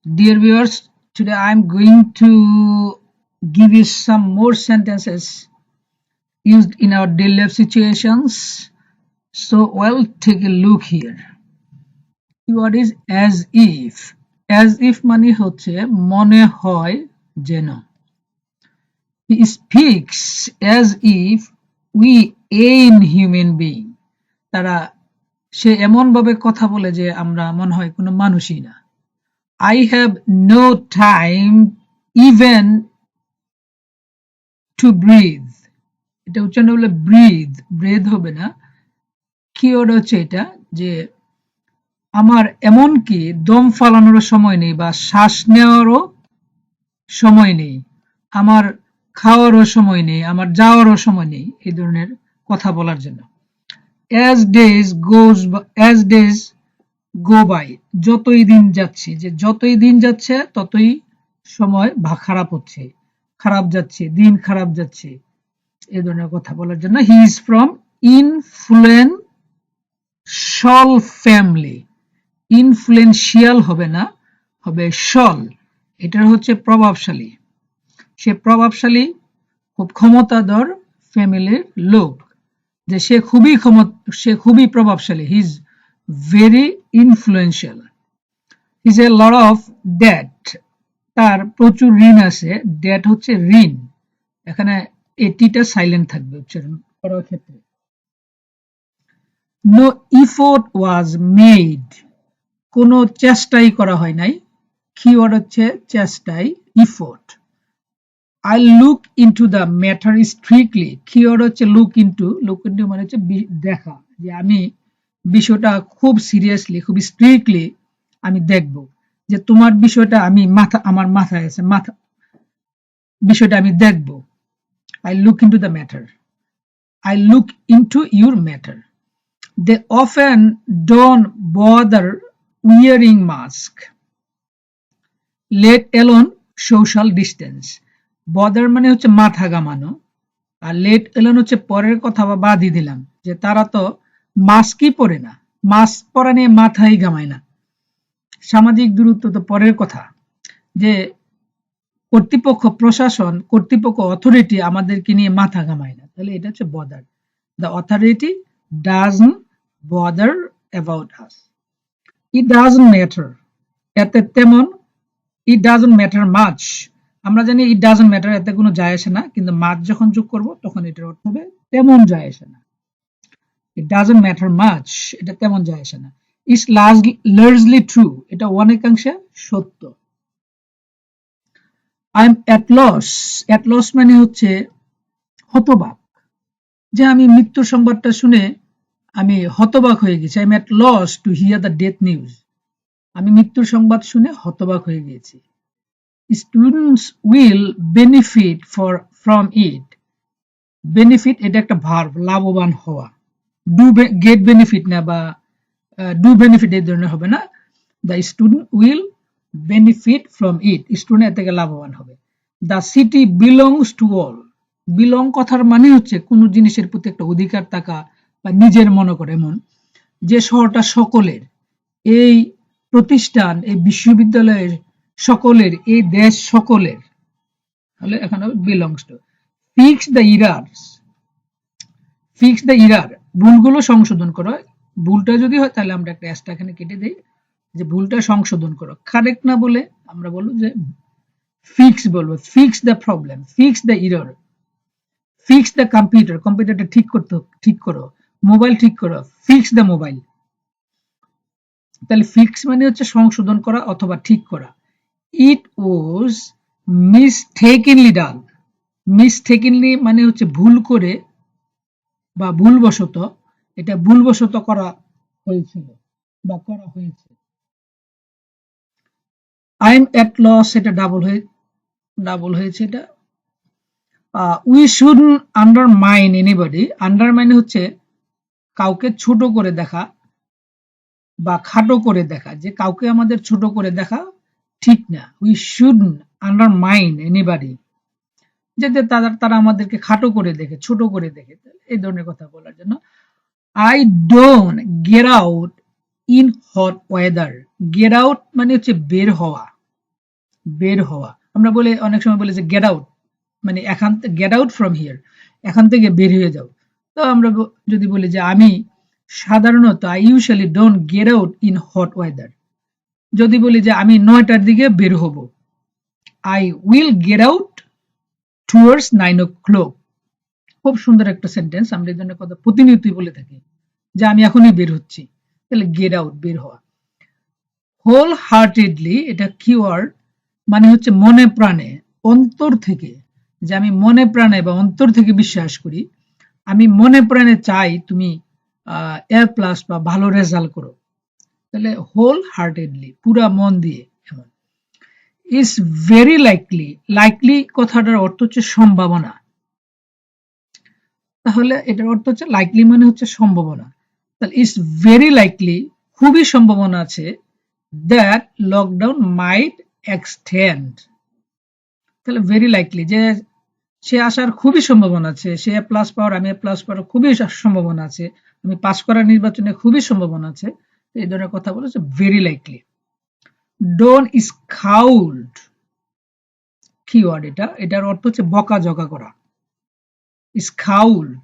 Dear viewers, today I'm going to give you some more sentences used in our daily life situations. So, well, take a look here. What is as if? As if মানে হচ্ছে মনে হয় যেন। He speaks as if we ain't human being. সে এমন ভাবে কথা বলে যে আমরা মনে হয় কোনো মানুষই না। I have no time even to breathe. এটা উচ্চারণ হলে breathe হবে না। কিওয়ার্ড হচ্ছে এটা যে আমার এমনকি দম ফালানোরও সময় নেই বা শ্বাস নেওয়ারও সময় নেই, আমার খাওয়ারও সময় নেই, আমার যাওয়ারও সময় নেই, এই ধরনের কথা বলার জন্য। as days go by, যতই দিন যাচ্ছে, যে যতই দিন যাচ্ছে ততই সময় খারাপ হচ্ছে, খারাপ যাচ্ছে, দিন খারাপ যাচ্ছে, এই ধরনের কথা বলার জন্য। He is from influential family. Influential হবে না, হবে শল, এটার হচ্ছে প্রভাবশালী। সে প্রভাবশালী, খুব ক্ষমতাধর ফ্যামিলির লোক, যে সে খুবই প্রভাবশালী। He is very influential. He is a lot of debt, তার প্রচুর ঋণ আছে। ডেট হচ্ছে ঋণ, এখানে এটিটা সাইলেন্ট থাকবে উচ্চারণ করার ক্ষেত্রে। নো ইফোর্ট ওয়াজ মেড, কোনো চেষ্টাই করা হয় নাই। কিওয়ার্ড হচ্ছে চেষ্টাই, effort. I look into the matter strictly, keyword হচ্ছে look into মানে হচ্ছে দেখা, যে আমি বিষয়টা খুব সিরিয়াসলি, খুব স্ট্রিক্টলি আমি দেখব, যে তোমার বিষয়টা আমার মাথায় আছে, বিষয়টা আমি দেখব। I look into the matter, I look into your matter. They often don't bother wearing mask, let alone social distance. Bother মানে হচ্ছে মাথা ঘামানো, আর লেট এলন হচ্ছে পরের কথা বা বাদই দিলাম, যে তারা তো মাস্কই পরে না, মাস্ক পরা নিয়ে মাথাই ঘামায় না। সামাজিক দূরত্ব তো পরের কথা, যে কর্তৃপক্ষ, প্রশাসন, কর্তৃপক্ষ, অথরিটি আমাদেরকে নিয়ে মাথা ঘামায় না, তাহলে এটা হচ্ছে bother. The authority doesn't bother about us. It doesn't matter, এতে তেমন, ইট ডাজন্ট ম্যাটার মাচ, আমরা জানি ইট ডাজন্ট ম্যাটার, এতে কোনো যায় আসে না, কিন্তু মাছ যখন যোগ করব তখন এটার অর্থ হবে তেমন যায় আসে না। ইট ডাজন্ট ম্যাটার মাচ, এটা তেমন যায় আসে না। ইটস লার্জলি ট্রু, এটা অনেকাংশে সত্য। আই এম অ্যাট লস মানে হচ্ছে হতবাক, যে আমি মৃত্যুর সংবাদটা শুনে আমি হতবাক হয়ে গেছি। I am at loss to hear the death news, আমি মৃত্যুর সংবাদ শুনে হতবাক হয়ে গেছি। Students will benefit from it. Benefit এটা একটা ভার্ব, লাভবান হওয়া। ডু গেট বেনিফিট না, বা ডু বেনিফিট এই ধরনের হবে না। The student will benefit from it, student এর থেকে লাভবান হবে। The city belongs to all, belong কথার মানে হচ্ছে কোনো জিনিসের প্রতি একটা অধিকার থাকা বা নিজের মনে করে, এমন যে শহরটা সকলের, এই প্রতিষ্ঠান, এই বিশ্ববিদ্যালয়ের সকলের, এই দেশ সকলের, তাহলে এখানে belongs to. Fix the errors, fix the error, ভুলগুলো সংশোধন করো। ভুলটা যদি হয় তাহলে আমরা একটা অ্যাসটা এখানে কেটে দেই, যে ভুলটা সংশোধন করো। কারেক্ট না বলে আমরা বলবো যে ফিক্স বলবো, fix the problem, fix the ইরার, ফিক্স দ্য কম্পিউটার, কম্পিউটারটা ঠিক করো, মোবাইল ঠিক করো, ফিক্স দ্য মোবাইল। তাহলে ফিক্স মানে হচ্ছে সংশোধন করা অথবা ঠিক করা। ইট ওয়াজ মিস্টেকেনলি ডান, মিস্টেকেনলি মানে হচ্ছে ভুল করে বা ভুলবশত, এটা ভুলবশত করা হয়েছিল বা করা হয়েছে। আই এম অ্যাট লস, এটা ডাবল হয়েছে এটা। We shouldn't undermine anybody, undermine হচ্ছে কাউকে ছোট করে দেখা বা খাটো করে দেখা, যে কাউকে আমাদের ছোট করে দেখা ঠিক না। উই শুডন্ট আন্ডারমাইন এনিবডি, যাতে তারা আমাদেরকে খাটো করে দেখে, ছোট করে দেখে, এই ধরনের কথা বলার জন্য। I don't get out in hot weather, get out মানে হচ্ছে বের হওয়া, বের হওয়া। আমরা বলে অনেক সময় বলি যে গেট আউট, মানে গেট আউট ফ্রম হিয়ার, এখান থেকে বের হয়ে যাও। তো আমরা যদি বলি যে আমি সাধারণত I usually don't get out in hot weather. যদি বলি যে আমি 9টার দিকে বের হব, I will get out towards 9 o'clock। খুব সুন্দর একটা সেন্টেন্স, আমরা এই ধরনের কথা প্রতিনিয়তই বলে থাকি যে আমি এখনই বের হচ্ছি, তাহলে গেট আউট, বের হওয়া। হোল হার্টেডলি, এটা কিওয়ার্ড, মানে হচ্ছে মনে প্রাণে, অন্তর থেকে, যে আমি মনে প্রাণে বা অন্তর থেকে বিশ্বাস করি, আমি মনে প্রাণে চাই তুমি A+ বা ভালো রেজাল্ট করো, তাহলে হোল হার্টেডলি, পুরা মন দিয়ে। এমন ইজ ভেরি লাইকলি, লাইকলি কথাটার অর্থ হচ্ছে সম্ভাবনা, তাহলে এটার অর্থ হচ্ছে লাইকলি মানে হচ্ছে সম্ভাবনা, তাহলে ইজ ভেরি লাইকলি, খুবই সম্ভাবনা আছে, দ্যাট লকডাউন মাইট এক্সটেন্ড। তাহলে ভেরি লাইকলি, যে সে আসার খুবই সম্ভাবনা আছে, সে A+ পাওয়ার, আমি A+ পাওয়ার খুবই সম্ভাবনা আছে, আমি পাস করার নির্বাচনে খুবই সম্ভাবনা আছে, এই ধরনের কথা বলেছে ভেরি লাইকলি। ডোন্ট স্কাউল্ড কিওয়ার্ড, এটার অর্থ হচ্ছে বকাঝকা করা। স্কাউল্ড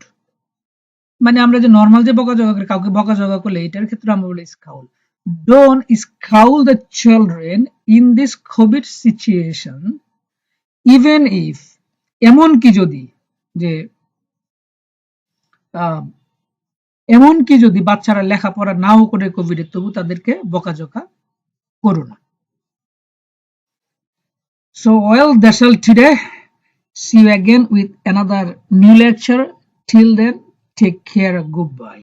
মানে আমরা যে নর্মাল যে বকাঝকা করি, কাউকে বকাঝকা করলে, এটার ক্ষেত্রে আমরা বলি scowl. Don't scowl the children in this COVID situation, even if, এমনকি যদি, যে এমনকি যদি বাচ্চারা লেখাপড়া নাও করে কোভিডে, তবু তাদেরকে বকাঝকা করো না। So well, that's all today. See you again with another new lecture. Till then, take care. Goodbye.